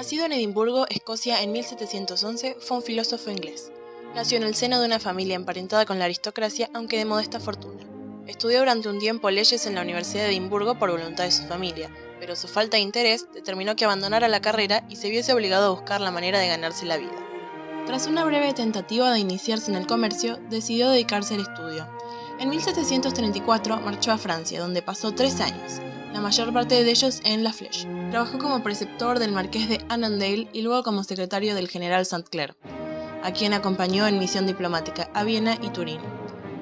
Nacido en Edimburgo, Escocia, en 1711, fue un filósofo inglés. Nació en el seno de una familia emparentada con la aristocracia, aunque de modesta fortuna. Estudió durante un tiempo leyes en la Universidad de Edimburgo por voluntad de su familia, pero su falta de interés determinó que abandonara la carrera y se viese obligado a buscar la manera de ganarse la vida. Tras una breve tentativa de iniciarse en el comercio, decidió dedicarse al estudio. En 1734 marchó a Francia, donde pasó 3 años, la mayor parte de ellos en La Flèche. Trabajó como preceptor del marqués de Annandale y luego como secretario del general St. Clair, a quien acompañó en misión diplomática a Viena y Turín.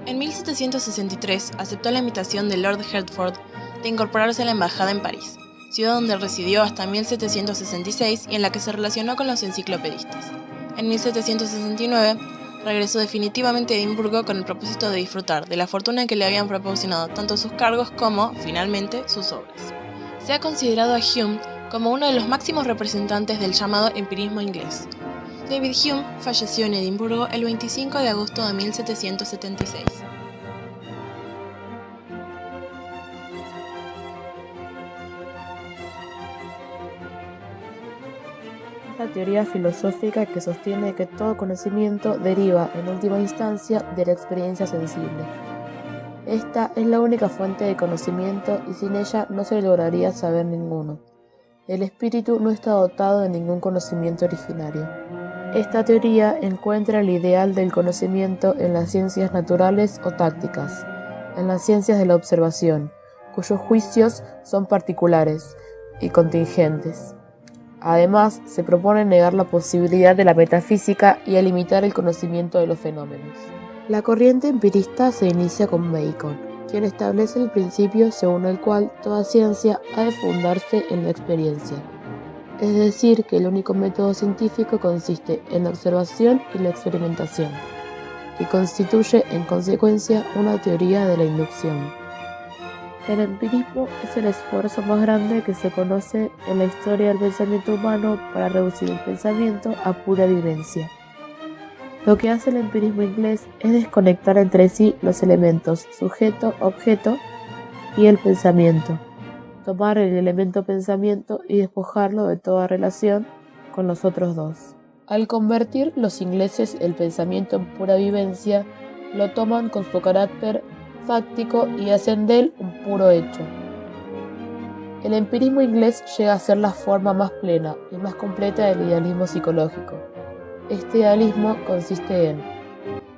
En 1763 aceptó la invitación de Lord Hertford de incorporarse a la embajada en París, ciudad donde residió hasta 1766 y en la que se relacionó con los enciclopedistas. En 1769 regresó definitivamente a Edimburgo con el propósito de disfrutar de la fortuna que le habían proporcionado tanto sus cargos como, finalmente, sus obras. Se ha considerado a Hume como uno de los máximos representantes del llamado empirismo inglés. David Hume falleció en Edimburgo el 25 de agosto de 1776. La teoría filosófica que sostiene que todo conocimiento deriva, en última instancia, de la experiencia sensible. Esta es la única fuente de conocimiento y sin ella no se lograría saber ninguno. El espíritu no está dotado de ningún conocimiento originario. Esta teoría encuentra el ideal del conocimiento en las ciencias naturales o tácticas, en las ciencias de la observación, cuyos juicios son particulares y contingentes. Además, se propone negar la posibilidad de la metafísica y a limitar el conocimiento de los fenómenos. La corriente empirista se inicia con Bacon, quien establece el principio según el cual toda ciencia ha de fundarse en la experiencia. Es decir, que el único método científico consiste en la observación y la experimentación, y constituye, en consecuencia, una teoría de la inducción. El empirismo es el esfuerzo más grande que se conoce en la historia del pensamiento humano para reducir el pensamiento a pura vivencia. Lo que hace el empirismo inglés es desconectar entre sí los elementos sujeto-objeto y el pensamiento, tomar el elemento pensamiento y despojarlo de toda relación con los otros dos. Al convertir los ingleses el pensamiento en pura vivencia, lo toman con su carácter fáctico y hacen de él un puro hecho. El empirismo inglés llega a ser la forma más plena y más completa del idealismo psicológico. Este idealismo consiste en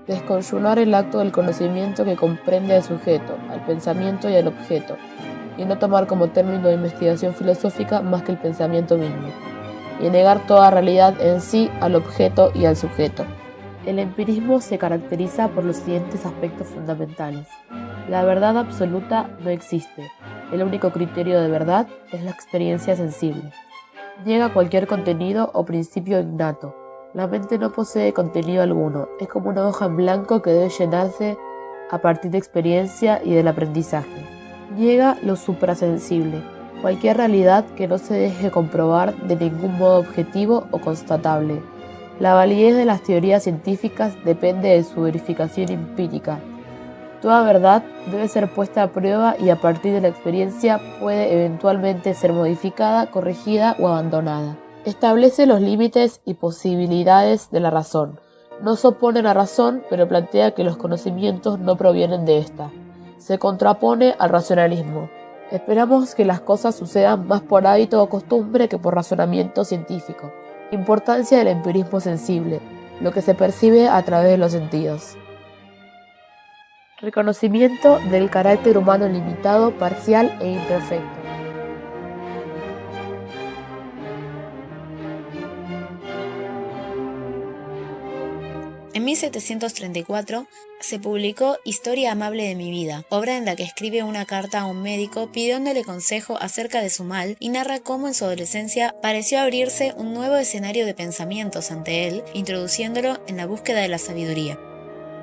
desconjugar el acto del conocimiento que comprende al sujeto, al pensamiento y al objeto, y no tomar como término de investigación filosófica más que el pensamiento mismo, y negar toda realidad en sí al objeto y al sujeto. El empirismo se caracteriza por los siguientes aspectos fundamentales. La verdad absoluta no existe. El único criterio de verdad es la experiencia sensible. Niega cualquier contenido o principio innato. La mente no posee contenido alguno. Es como una hoja en blanco que debe llenarse a partir de experiencia y del aprendizaje. Niega lo suprasensible. Cualquier realidad que no se deje comprobar de ningún modo objetivo o constatable. La validez de las teorías científicas depende de su verificación empírica. Toda verdad debe ser puesta a prueba y a partir de la experiencia puede eventualmente ser modificada, corregida o abandonada. Establece los límites y posibilidades de la razón. No se opone a la razón, pero plantea que los conocimientos no provienen de ésta. Se contrapone al racionalismo. Esperamos que las cosas sucedan más por hábito o costumbre que por razonamiento científico. Importancia del empirismo sensible, lo que se percibe a través de los sentidos. Reconocimiento del carácter humano limitado, parcial e imperfecto. En 1734 se publicó Historia amable de mi vida, obra en la que escribe una carta a un médico pidiéndole consejo acerca de su mal y narra cómo en su adolescencia pareció abrirse un nuevo escenario de pensamientos ante él, introduciéndolo en la búsqueda de la sabiduría.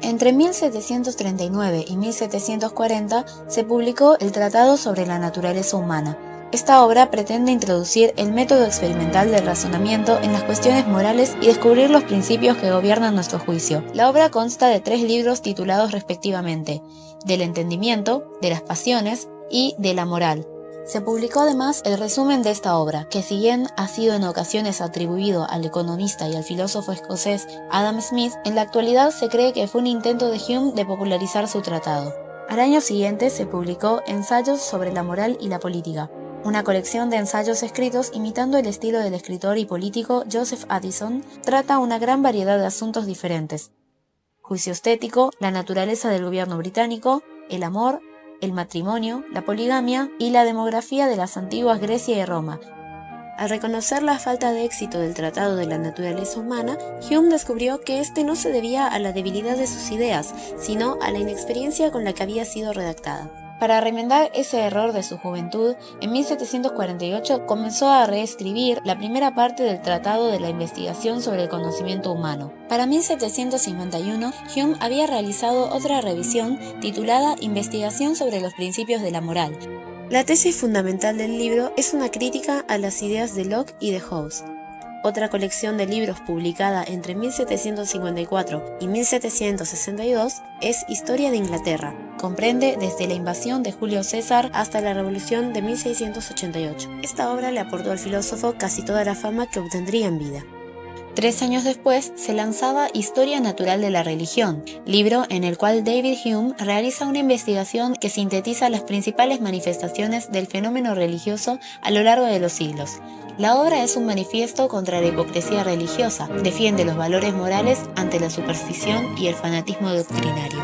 Entre 1739 y 1740 se publicó el Tratado sobre la naturaleza humana. Esta obra pretende introducir el método experimental del razonamiento en las cuestiones morales y descubrir los principios que gobiernan nuestro juicio. La obra consta de 3 libros titulados respectivamente: del entendimiento, de las pasiones y de la moral. Se publicó además el resumen de esta obra, que si bien ha sido en ocasiones atribuido al economista y al filósofo escocés Adam Smith, en la actualidad se cree que fue un intento de Hume de popularizar su tratado. Al año siguiente se publicó Ensayos sobre la moral y la política, una colección de ensayos escritos imitando el estilo del escritor y político Joseph Addison. Trata una gran variedad de asuntos diferentes: juicio estético, la naturaleza del gobierno británico, el amor, el matrimonio, la poligamia y la demografía de las antiguas Grecia y Roma. Al reconocer la falta de éxito del Tratado de la Naturaleza Humana, Hume descubrió que este no se debía a la debilidad de sus ideas, sino a la inexperiencia con la que había sido redactada. Para remendar ese error de su juventud, en 1748 comenzó a reescribir la primera parte del Tratado de la Investigación sobre el Conocimiento Humano. Para 1751, Hume había realizado otra revisión titulada Investigación sobre los principios de la moral. La tesis fundamental del libro es una crítica a las ideas de Locke y de Hobbes. Otra colección de libros publicada entre 1754 y 1762 es Historia de Inglaterra. Comprende desde la invasión de Julio César hasta la Revolución de 1688. Esta obra le aportó al filósofo casi toda la fama que obtendría en vida. 3 años después se lanzaba Historia Natural de la Religión, libro en el cual David Hume realiza una investigación que sintetiza las principales manifestaciones del fenómeno religioso a lo largo de los siglos. La obra es un manifiesto contra la hipocresía religiosa, defiende los valores morales ante la superstición y el fanatismo doctrinario.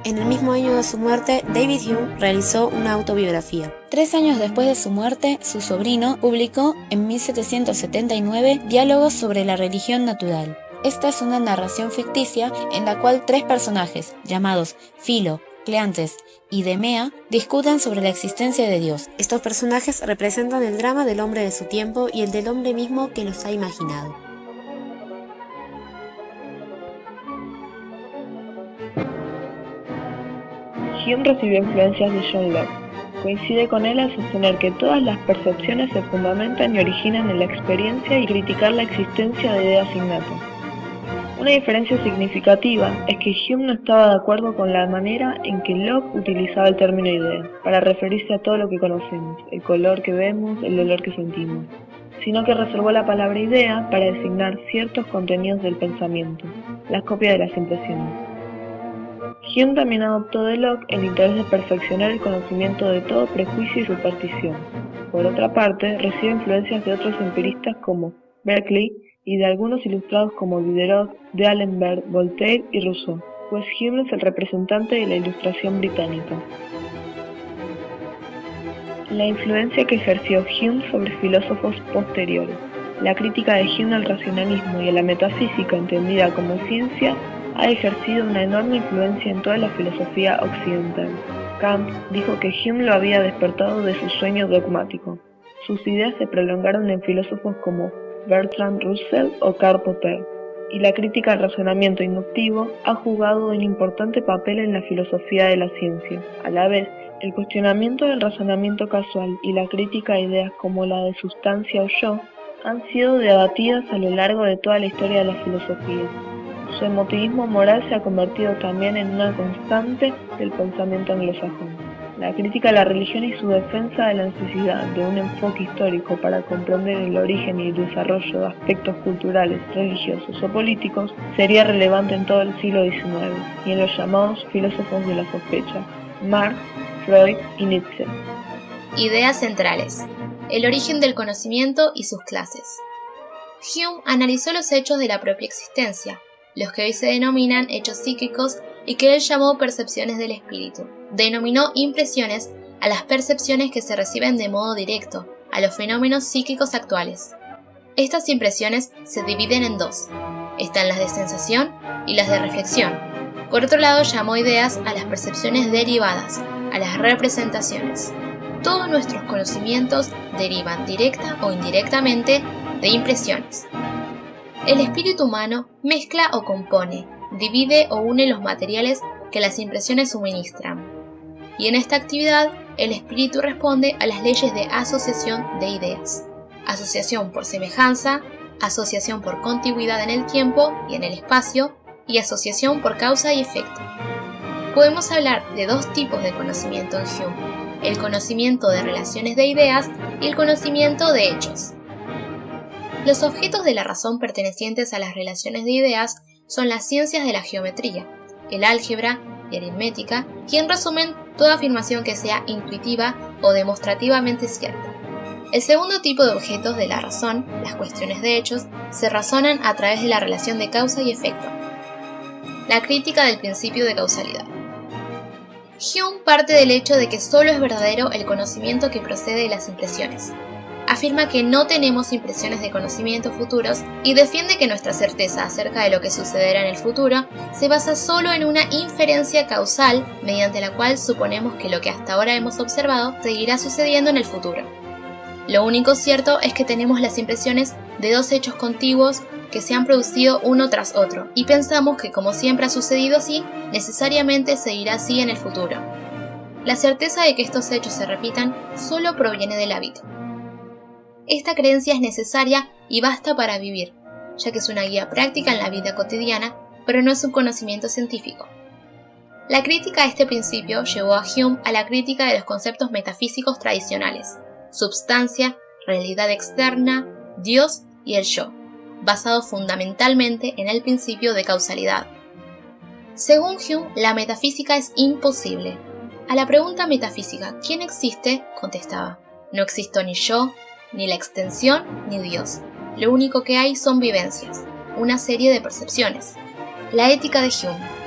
En el mismo año de su muerte, David Hume realizó una autobiografía. 3 años después de su muerte, su sobrino publicó en 1779 Diálogos sobre la religión natural. Esta es una narración ficticia en la cual 3 personajes, llamados Filo, Cleantes y Demea, discuten sobre la existencia de Dios. Estos personajes representan el drama del hombre de su tiempo y el del hombre mismo que los ha imaginado. Hume recibió influencias de John Locke. Coincide con él al sostener que todas las percepciones se fundamentan y originan en la experiencia y criticar la existencia de ideas innatas. Una diferencia significativa es que Hume no estaba de acuerdo con la manera en que Locke utilizaba el término idea para referirse a todo lo que conocemos, el color que vemos, el olor que sentimos, sino que reservó la palabra idea para designar ciertos contenidos del pensamiento, las copias de las impresiones. Hume también adoptó de Locke el interés de perfeccionar el conocimiento de todo prejuicio y superstición. Por otra parte, recibe influencias de otros empiristas como Berkeley y de algunos ilustrados como Diderot, D'Alembert, Voltaire y Rousseau, pues Hume es el representante de la Ilustración británica. La influencia que ejerció Hume sobre filósofos posteriores. La crítica de Hume al racionalismo y a la metafísica entendida como ciencia ha ejercido una enorme influencia en toda la filosofía occidental. Kant dijo que Hume lo había despertado de su sueño dogmático. Sus ideas se prolongaron en filósofos como Bertrand Russell o Karl Popper, y la crítica al razonamiento inductivo ha jugado un importante papel en la filosofía de la ciencia. A la vez, el cuestionamiento del razonamiento casual y la crítica a ideas como la de sustancia o yo han sido debatidas a lo largo de toda la historia de la filosofía. Su emotivismo moral se ha convertido también en una constante del pensamiento anglosajón. La crítica a la religión y su defensa de la necesidad de un enfoque histórico para comprender el origen y el desarrollo de aspectos culturales, religiosos o políticos sería relevante en todo el siglo XIX y en los llamados filósofos de la sospecha, Marx, Freud y Nietzsche. Ideas centrales. El origen del conocimiento y sus clases. Hume analizó los hechos de la propia existencia, los que hoy se denominan hechos psíquicos y que él llamó percepciones del espíritu. Denominó impresiones a las percepciones que se reciben de modo directo, a los fenómenos psíquicos actuales. Estas impresiones se dividen en 2. Están las de sensación y las de reflexión. Por otro lado, llamó ideas a las percepciones derivadas, a las representaciones. Todos nuestros conocimientos derivan directa o indirectamente de impresiones. El espíritu humano mezcla o compone, divide o une los materiales que las impresiones suministran. Y en esta actividad, el espíritu responde a las leyes de asociación de ideas. Asociación por semejanza, asociación por contigüidad en el tiempo y en el espacio, y asociación por causa y efecto. podemos hablar de dos tipos de conocimiento en Hume: el conocimiento de relaciones de ideas y el conocimiento de hechos. Los objetos de la razón pertenecientes a las relaciones de ideas son las ciencias de la geometría, el álgebra y aritmética, y en resumen, toda afirmación que sea intuitiva o demostrativamente cierta. El segundo tipo de objetos de la razón, las cuestiones de hechos, se razonan a través de la relación de causa y efecto. La crítica del principio de causalidad. Hume parte del hecho de que solo es verdadero el conocimiento que procede de las impresiones. Afirma que no tenemos impresiones de conocimiento futuros y defiende que nuestra certeza acerca de lo que sucederá en el futuro se basa solo en una inferencia causal mediante la cual suponemos que lo que hasta ahora hemos observado seguirá sucediendo en el futuro. Lo único cierto es que tenemos las impresiones de dos hechos contiguos que se han producido uno tras otro y pensamos que, como siempre ha sucedido así, necesariamente seguirá así en el futuro. La certeza de que estos hechos se repitan solo proviene del hábito. Esta creencia es necesaria y basta para vivir, ya que es una guía práctica en la vida cotidiana, pero no es un conocimiento científico. La crítica a este principio llevó a Hume a la crítica de los conceptos metafísicos tradicionales: substancia, realidad externa, Dios y el yo, basado fundamentalmente en el principio de causalidad. Según Hume, la metafísica es imposible. A la pregunta metafísica ¿quién existe?, contestaba: no existo ni yo, ni la extensión, ni Dios. Lo único que hay son vivencias, una serie de percepciones. La ética de Hume.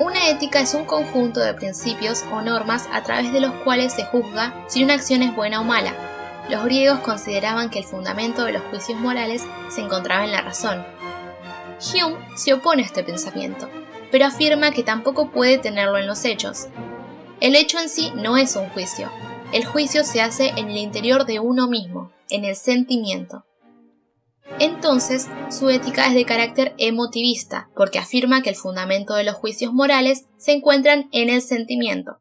Una ética es un conjunto de principios o normas a través de los cuales se juzga si una acción es buena o mala. Los griegos consideraban que el fundamento de los juicios morales se encontraba en la razón. Hume se opone a este pensamiento, pero afirma que tampoco puede tenerlo en los hechos. El hecho en sí no es un juicio. El juicio se hace en el interior de uno mismo, en el sentimiento. Entonces, su ética es de carácter emotivista, porque afirma que el fundamento de los juicios morales se encuentran en el sentimiento.